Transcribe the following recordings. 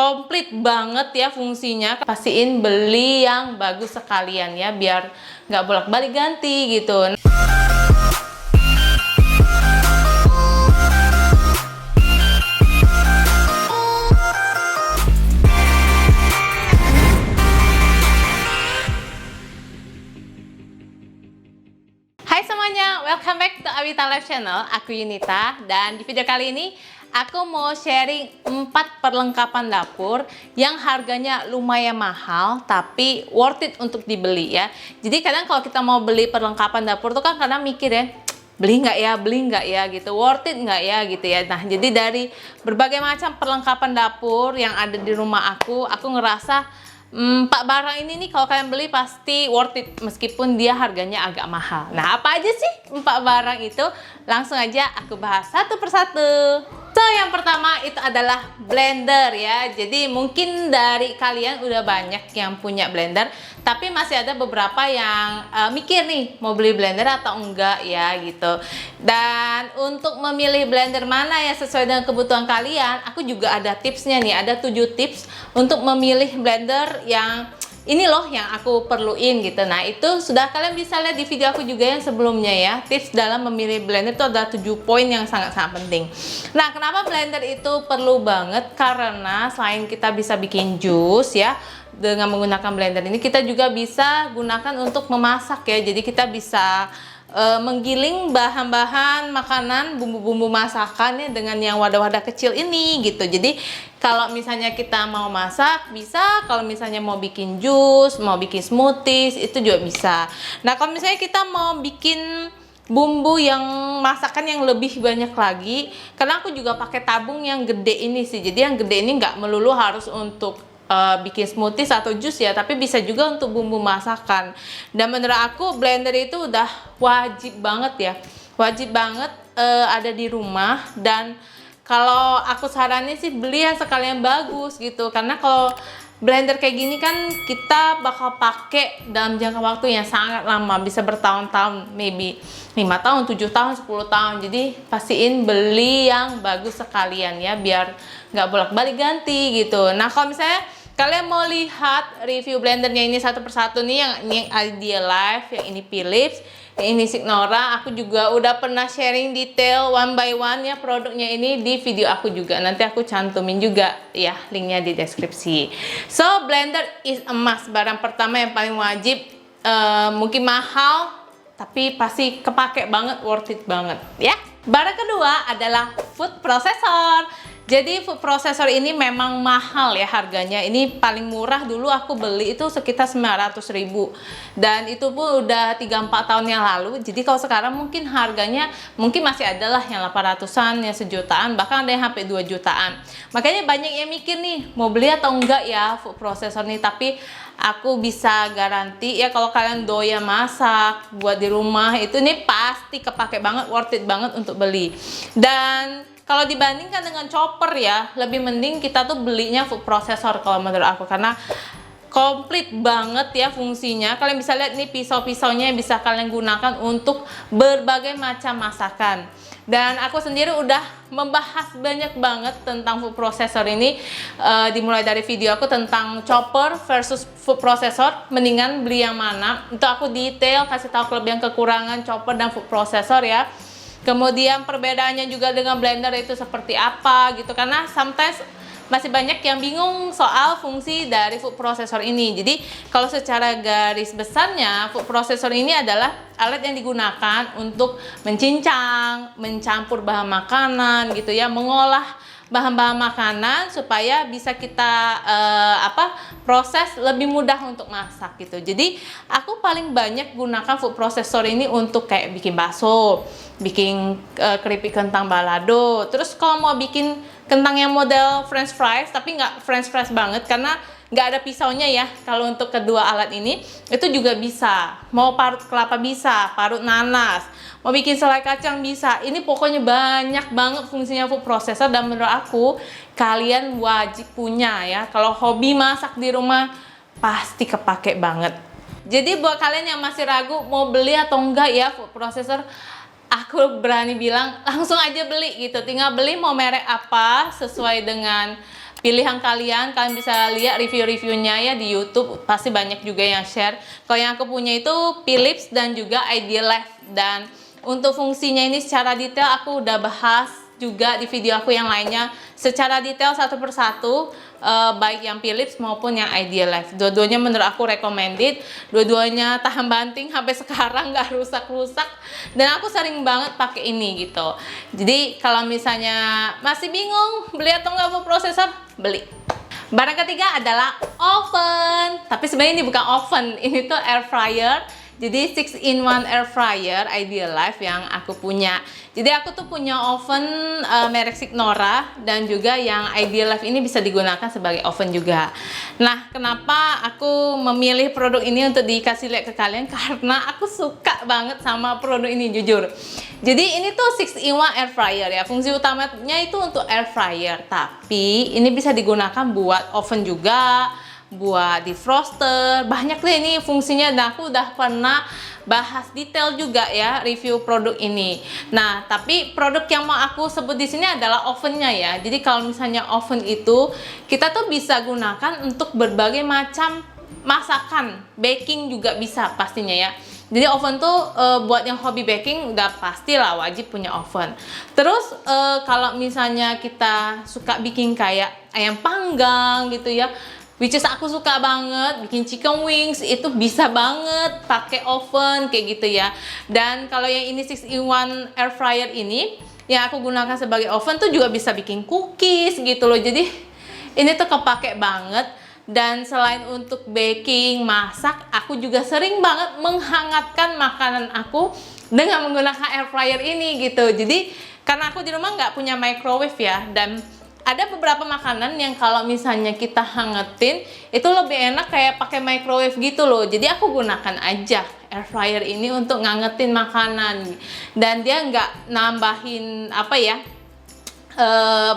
komplit banget ya fungsinya. Pastiin beli yang bagus sekalian ya, biar nggak bolak-balik ganti gitu. Hai semuanya, welcome back to Awita Life Channel. Aku Yunita, dan di video kali ini aku mau sharing 4 perlengkapan dapur yang harganya lumayan mahal tapi worth it untuk dibeli ya. Jadi kadang kalau kita mau beli perlengkapan dapur tuh kan kadang mikir ya, beli nggak ya gitu, worth it nggak ya gitu ya. Nah, jadi dari berbagai macam perlengkapan dapur yang ada di rumah aku ngerasa 4 barang ini nih kalau kalian beli pasti worth it meskipun dia harganya agak mahal. Nah, apa aja sih 4 barang itu? Langsung aja aku bahas satu persatu. So, yang pertama itu adalah blender ya. Jadi mungkin dari kalian udah banyak yang punya blender, tapi masih ada beberapa yang mikir nih mau beli blender atau enggak ya gitu. Dan untuk memilih blender mana yang sesuai dengan kebutuhan kalian, aku juga ada tipsnya nih. Ada 7 tips untuk memilih blender yang ini loh yang aku perluin gitu. Nah, itu sudah kalian bisa lihat di video aku juga yang sebelumnya ya. Tips dalam memilih blender itu ada 7 poin yang sangat-sangat penting. Nah, kenapa blender itu perlu banget? Karena selain kita bisa bikin jus ya, dengan menggunakan blender ini kita juga bisa gunakan untuk memasak ya. Jadi kita bisa menggiling bahan-bahan makanan, bumbu-bumbu masakannya dengan yang wadah-wadah kecil ini gitu. Jadi kalau misalnya kita mau masak bisa, kalau misalnya mau bikin jus, mau bikin smoothies itu juga bisa. Nah, kalau misalnya kita mau bikin bumbu yang masakan yang lebih banyak lagi, karena aku juga pakai tabung yang gede ini sih. Jadi yang gede ini nggak melulu harus untuk bikin smoothies atau jus ya, tapi bisa juga untuk bumbu masakan. Dan menurut aku blender itu udah wajib banget ya, wajib banget ada di rumah. Dan kalau aku saranin sih beli yang sekalian bagus gitu, karena kalau blender kayak gini kan kita bakal pakai dalam jangka waktu yang sangat lama, bisa bertahun-tahun, maybe 5 tahun, 7 tahun, 10 tahun. Jadi pastiin beli yang bagus sekalian ya, biar nggak bolak-balik ganti gitu. Nah, kalau misalnya kalian mau lihat review blendernya ini satu persatu nih, yang ini Idea Life, yang ini Philips, yang ini Signora. Aku juga udah pernah sharing detail one by one ya produknya ini di video aku juga. Nanti aku cantumin juga ya linknya di deskripsi. So, blender is a must. Barang pertama yang paling wajib, mungkin mahal tapi pasti kepake banget, worth it banget ya. Barang kedua adalah food processor. Jadi food processor ini memang mahal ya harganya. Ini paling murah dulu aku beli itu sekitar 900.000. Dan itu pun udah 3-4 tahun yang lalu. Jadi kalau sekarang mungkin harganya mungkin masih adalah yang 800-an, yang sejutaan, bahkan ada yang sampai 2 jutaan. Makanya banyak yang mikir nih mau beli atau enggak ya food processor nih. Tapi aku bisa garansi ya, kalau kalian doyan masak buat di rumah itu nih pasti kepake banget, worth it banget untuk beli. Dan kalau dibandingkan dengan chopper ya, lebih mending kita tuh belinya food processor kalau menurut aku, karena komplit banget ya fungsinya. Kalian bisa lihat nih pisau-pisaunya bisa kalian gunakan untuk berbagai macam masakan. Dan aku sendiri udah membahas banyak banget tentang food processor ini, dimulai dari video aku tentang chopper versus food processor, mendingan beli yang mana. Itu aku detail kasih tahu kelebihan kekurangan chopper dan food processor ya. Kemudian perbedaannya juga dengan blender itu seperti apa gitu, karena sometimes masih banyak yang bingung soal fungsi dari food processor ini. Jadi kalau secara garis besarnya food processor ini adalah alat yang digunakan untuk mencincang, mencampur bahan makanan gitu ya, mengolah bahan-bahan makanan supaya bisa kita proses lebih mudah untuk masak gitu. Jadi aku paling banyak gunakan food processor ini untuk kayak bikin bakso, bikin keripik kentang balado. Terus kalau mau bikin kentang yang model french fries tapi nggak french fries banget karena nggak ada pisaunya ya, kalau untuk kedua alat ini itu juga bisa. Mau parut kelapa bisa, parut nanas, mau bikin selai kacang bisa. Ini pokoknya banyak banget fungsinya food processor, dan menurut aku kalian wajib punya ya. Kalau hobi masak di rumah pasti kepake banget. Jadi buat kalian yang masih ragu mau beli atau enggak ya food processor, aku berani bilang langsung aja beli gitu. Tinggal beli mau merek apa sesuai dengan pilihan kalian. Kalian bisa lihat review-reviewnya ya di YouTube, pasti banyak juga yang share. Kalau yang aku punya itu Philips dan juga Idealife, dan untuk fungsinya ini secara detail aku udah bahas juga di video aku yang lainnya secara detail satu persatu, baik yang Philips maupun yang Idealife. Dua-duanya menurut aku recommended, dua-duanya tahan banting sampai sekarang nggak rusak-rusak, dan aku sering banget pakai ini gitu. Jadi kalau misalnya masih bingung beli atau nggak mau prosesor, beli. Barang ketiga adalah oven, tapi sebenarnya ini bukan oven, ini tuh air fryer. Jadi 6-in-1 air fryer Idealife yang aku punya. Jadi aku tuh punya oven merek Signora, dan juga yang Idealife ini bisa digunakan sebagai oven juga. Nah, kenapa aku memilih produk ini untuk dikasih lihat ke kalian? Karena aku suka banget sama produk ini, jujur. Jadi ini tuh 6-in-1 air fryer ya. Fungsi utamanya itu untuk air fryer, tapi ini bisa digunakan buat oven juga, buat defroster, banyak deh ini fungsinya, dan aku udah pernah bahas detail juga ya review produk ini. Nah, tapi produk yang mau aku sebut di sini adalah ovennya ya. Jadi kalau misalnya oven itu kita tuh bisa gunakan untuk berbagai macam masakan, baking juga bisa pastinya ya. Jadi oven tuh buat yang hobi baking udah pastilah wajib punya oven. Terus kalau misalnya kita suka bikin kayak ayam panggang gitu ya, which is aku suka banget bikin chicken wings, itu bisa banget pakai oven kayak gitu ya. Dan kalau yang ini 6-in-1 air fryer ini yang aku gunakan sebagai oven tuh juga bisa bikin cookies gitu loh. Jadi ini tuh kepake banget. Dan selain untuk baking, masak, aku juga sering banget menghangatkan makanan aku dengan menggunakan air fryer ini gitu. Jadi karena aku di rumah nggak punya microwave ya, dan ada beberapa makanan yang kalau misalnya kita hangetin itu lebih enak kayak pakai microwave gitu loh. Jadi aku gunakan aja air fryer ini untuk ngangetin makanan, dan dia nggak nambahin apa ya,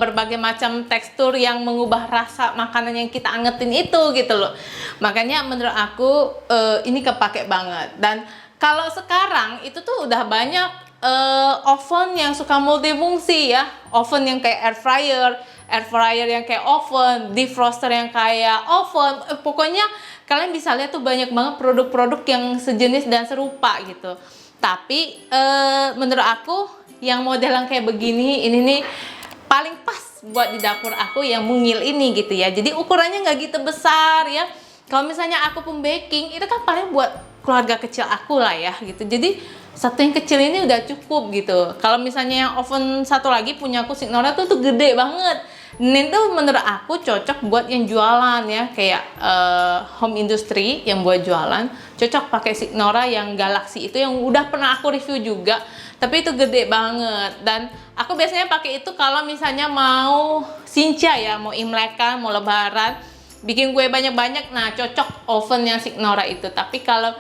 berbagai macam tekstur yang mengubah rasa makanan yang kita angetin itu gitu loh. Makanya menurut aku ini kepake banget. Dan kalau sekarang itu tuh udah banyak oven yang suka multifungsi ya, oven yang kayak air fryer yang kayak oven, defroster yang kayak oven, pokoknya kalian bisa lihat tuh banyak banget produk-produk yang sejenis dan serupa gitu. Tapi menurut aku yang model yang kayak begini ini nih paling pas buat di dapur aku yang mungil ini gitu ya. Jadi ukurannya nggak gitu besar ya. Kalau misalnya aku pun baking, itu kan paling buat keluarga kecil aku lah ya gitu. Jadi satu yang kecil ini udah cukup gitu. Kalau misalnya yang oven satu lagi punya aku Signora tuh gede banget. Ini tuh menurut aku cocok buat yang jualan ya, kayak home industry yang buat jualan, cocok pakai Signora yang Galaxy itu yang udah pernah aku review juga. Tapi itu gede banget, dan aku biasanya pakai itu kalau misalnya mau Sinca ya, mau Imlekan, mau Lebaran, bikin kue banyak-banyak. Nah, cocok oven yang Signora itu. Tapi kalau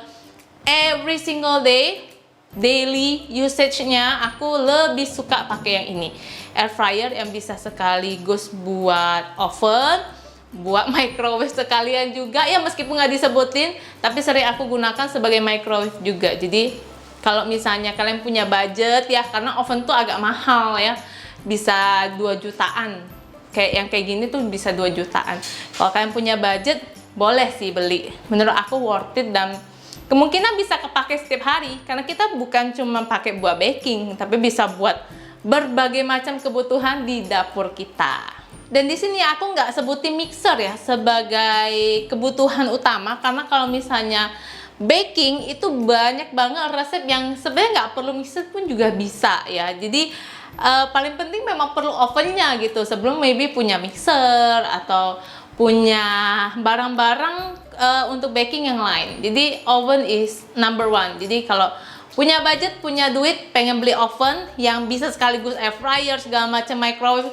every single day, daily usage-nya, aku lebih suka pakai yang ini, air fryer yang bisa sekaligus buat oven, buat microwave sekalian juga ya, meskipun nggak disebutin, tapi sering aku gunakan sebagai microwave juga. Jadi kalau misalnya kalian punya budget ya, karena oven tuh agak mahal ya, bisa 2 jutaan. Kayak yang kayak gini tuh bisa 2 jutaan. Kalau kalian punya budget, boleh sih beli. Menurut aku worth it, dan kemungkinan bisa kepake setiap hari. Karena kita bukan cuma pakai buat baking, tapi bisa buat berbagai macam kebutuhan di dapur kita. Dan di sini aku nggak sebutin mixer ya sebagai kebutuhan utama, karena kalau misalnya baking itu banyak banget resep yang sebenarnya nggak perlu mixer pun juga bisa ya. Jadi paling penting memang perlu ovennya gitu, sebelum maybe punya mixer atau punya barang-barang untuk baking yang lain. Jadi oven is number one. Jadi kalau punya budget, punya duit, pengen beli oven yang bisa sekaligus air fryer segala macam, microwave,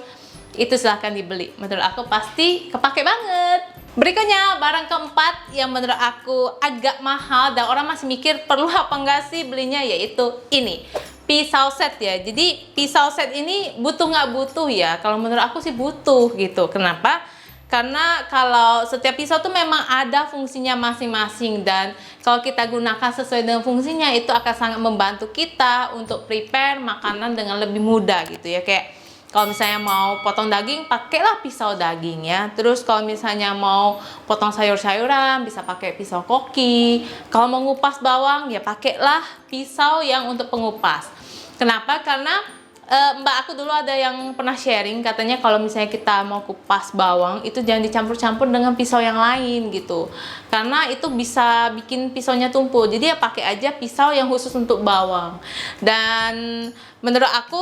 itu silahkan dibeli. Menurut aku pasti kepake banget. Berikutnya, barang keempat yang menurut aku agak mahal dan orang masih mikir perlu apa enggak sih belinya, yaitu ini, pisau set ya. Jadi pisau set ini butuh nggak butuh ya? Kalau menurut aku sih butuh gitu. Kenapa? Karena kalau setiap pisau tuh memang ada fungsinya masing-masing, dan kalau kita gunakan sesuai dengan fungsinya itu akan sangat membantu kita untuk prepare makanan dengan lebih mudah gitu ya. Kayak Kalau misalnya mau potong daging, pakailah pisau daging ya. Terus kalau misalnya mau potong sayur-sayuran, bisa pakai pisau koki. Kalau mau ngupas bawang, ya pakailah pisau yang untuk pengupas. Kenapa? Karena mbak aku dulu ada yang pernah sharing, katanya kalau misalnya kita mau kupas bawang, itu jangan dicampur-campur dengan pisau yang lain gitu. Karena itu bisa bikin pisaunya tumpul. Jadi ya pakai aja pisau yang khusus untuk bawang. Dan menurut aku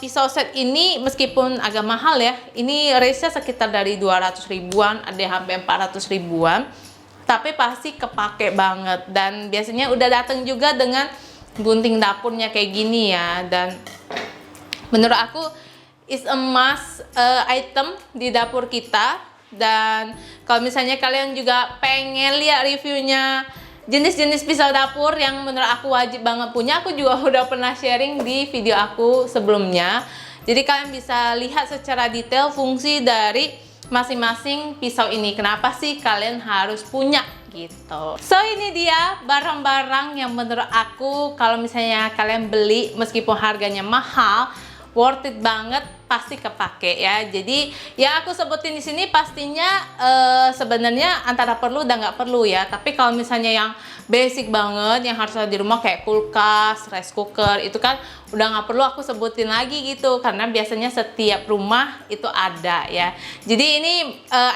pisau set ini meskipun agak mahal ya, ini range-nya sekitar dari 200 ribuan, ada yang sampai 400 ribuan, tapi pasti kepake banget. Dan biasanya udah datang juga dengan gunting dapurnya kayak gini ya. Dan menurut aku is a must item di dapur kita. Dan kalau misalnya kalian juga pengen lihat reviewnya jenis-jenis pisau dapur yang menurut aku wajib banget punya, aku juga udah pernah sharing di video aku sebelumnya. Jadi kalian bisa lihat secara detail fungsi dari masing-masing pisau ini, kenapa sih kalian harus punya gitu. So ini dia barang-barang yang menurut aku kalau misalnya kalian beli meskipun harganya mahal, worth it banget, pasti kepake ya. Jadi yang aku sebutin di sini pastinya sebenarnya antara perlu dan nggak perlu ya. Tapi kalau misalnya yang basic banget yang harus ada di rumah kayak kulkas, rice cooker, itu kan udah nggak perlu aku sebutin lagi gitu, karena biasanya setiap rumah itu ada ya. Jadi ini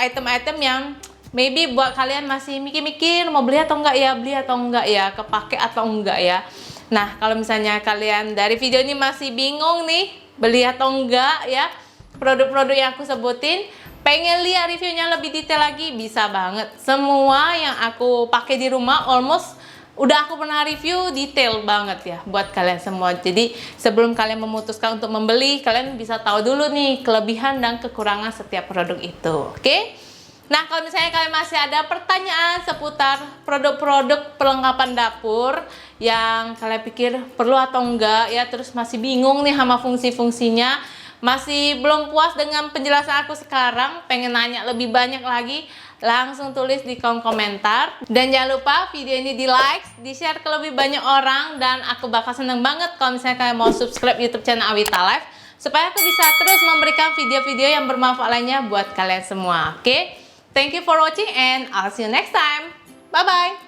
item-item yang maybe buat kalian masih mikir-mikir mau beli atau enggak ya, kepake atau enggak ya. Nah, kalau misalnya kalian dari video ini masih bingung nih beli atau enggak ya produk-produk yang aku sebutin, pengen lihat reviewnya lebih detail lagi, bisa banget. Semua yang aku pakai di rumah almost udah aku pernah review detail banget ya buat kalian semua. Jadi sebelum kalian memutuskan untuk membeli, kalian bisa tahu dulu nih kelebihan dan kekurangan setiap produk itu. Oke? Nah, kalau misalnya kalian masih ada pertanyaan seputar produk-produk perlengkapan dapur yang kalian pikir perlu atau enggak ya, terus masih bingung nih sama fungsi-fungsinya, masih belum puas dengan penjelasan aku sekarang, pengen nanya lebih banyak lagi, langsung tulis di kolom komentar. Dan jangan lupa video ini di like, di share ke lebih banyak orang, dan aku bakal seneng banget kalau misalnya kalian mau subscribe YouTube channel Awita Life, supaya aku bisa terus memberikan video-video yang bermanfaat lainnya buat kalian semua. Oke? Thank you for watching and I'll see you next time. Bye-bye.